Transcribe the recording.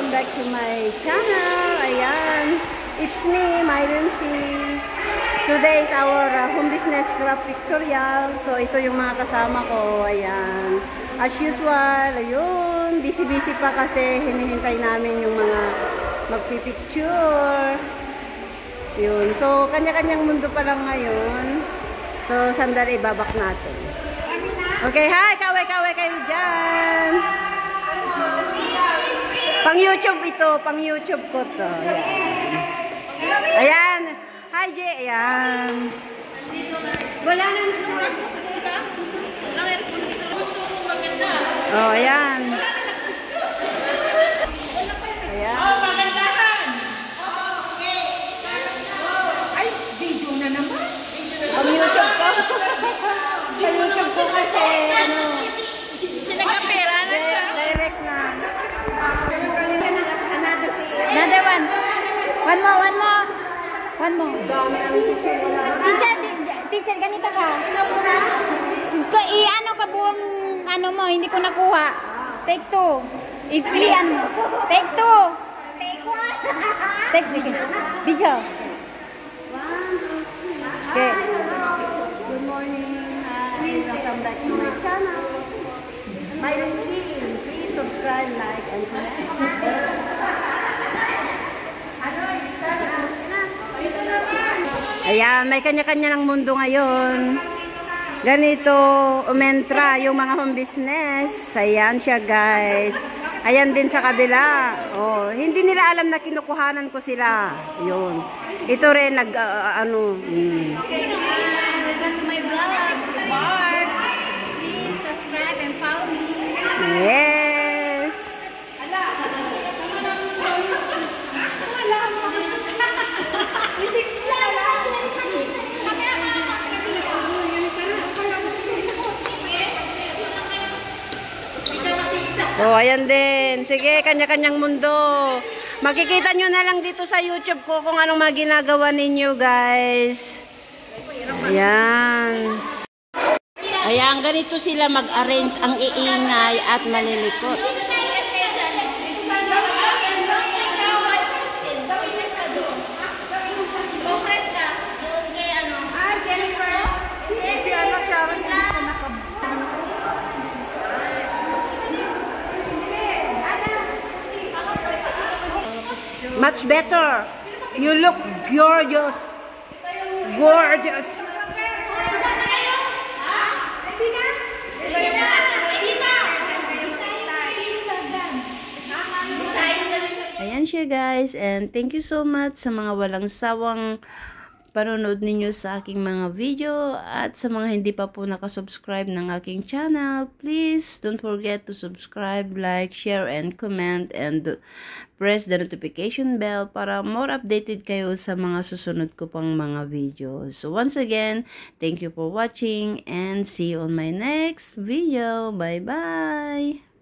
welcome back to my channel. Ayan, it's me, Myron C. Today is our home business craft pictorial. So, ito yung mga kasama ko. Ayan, as usual, ayun, busy-busy pa kasi hinihintay namin yung mga magpipicture. Yun, so, kanya-kanyang mundo pa lang ngayon. So, sandali, babak natin. Okay, hi, kaway-kaway kayo dyan. Pang YouTube ito, pang YouTube ko to. Ayan. Ayan. Hi, Jay. Ayan. Wala nang storage mo dito. Walang aircon dito. Maganda. Oh, ayan. Ayan. Oh, magandahan. Okay. Ay, video na naman. Pang YouTube ko. Pang YouTube ko kasi, ano. Sinagapera na siya. Direct na. Another one. One more. Teacher, ganito ka. I-ano ka buong, ano mo, hindi ko nakuha. Take two. I-ano mo. Take two. Take one. Take video. Okay. Good morning. Welcome back to my channel. Myron C. Please subscribe, like, and comment. Ayan, may kanya-kanya ng mundo ngayon. Ganito, umentra yung mga home business. Ayan siya, guys. Ayan din sa kabila. Oh, hindi nila alam na kinukuhanan ko sila. Yun. Ito rin, Welcome to my vlog, Sparks. Please subscribe and follow me. Yes. Oh, ayan din. Sige, kanya-kanyang mundo. Makikita nyo na lang dito sa YouTube ko kung anong mga ginagawa ninyo, guys. Ayan. Ayan, ganito sila mag-arrange ang iingay at malilikot. Much better. You look gorgeous. Gorgeous. Ayan siya, guys, and thank you so much sa mga walang sawang panonood ninyo sa aking mga video, at sa mga hindi pa po nakasubscribe ng aking channel, please don't forget to subscribe, like, share, and comment, and press the notification bell para more updated kayo sa mga susunod ko pang mga video. So once again, thank you for watching and see you on my next video. Bye bye.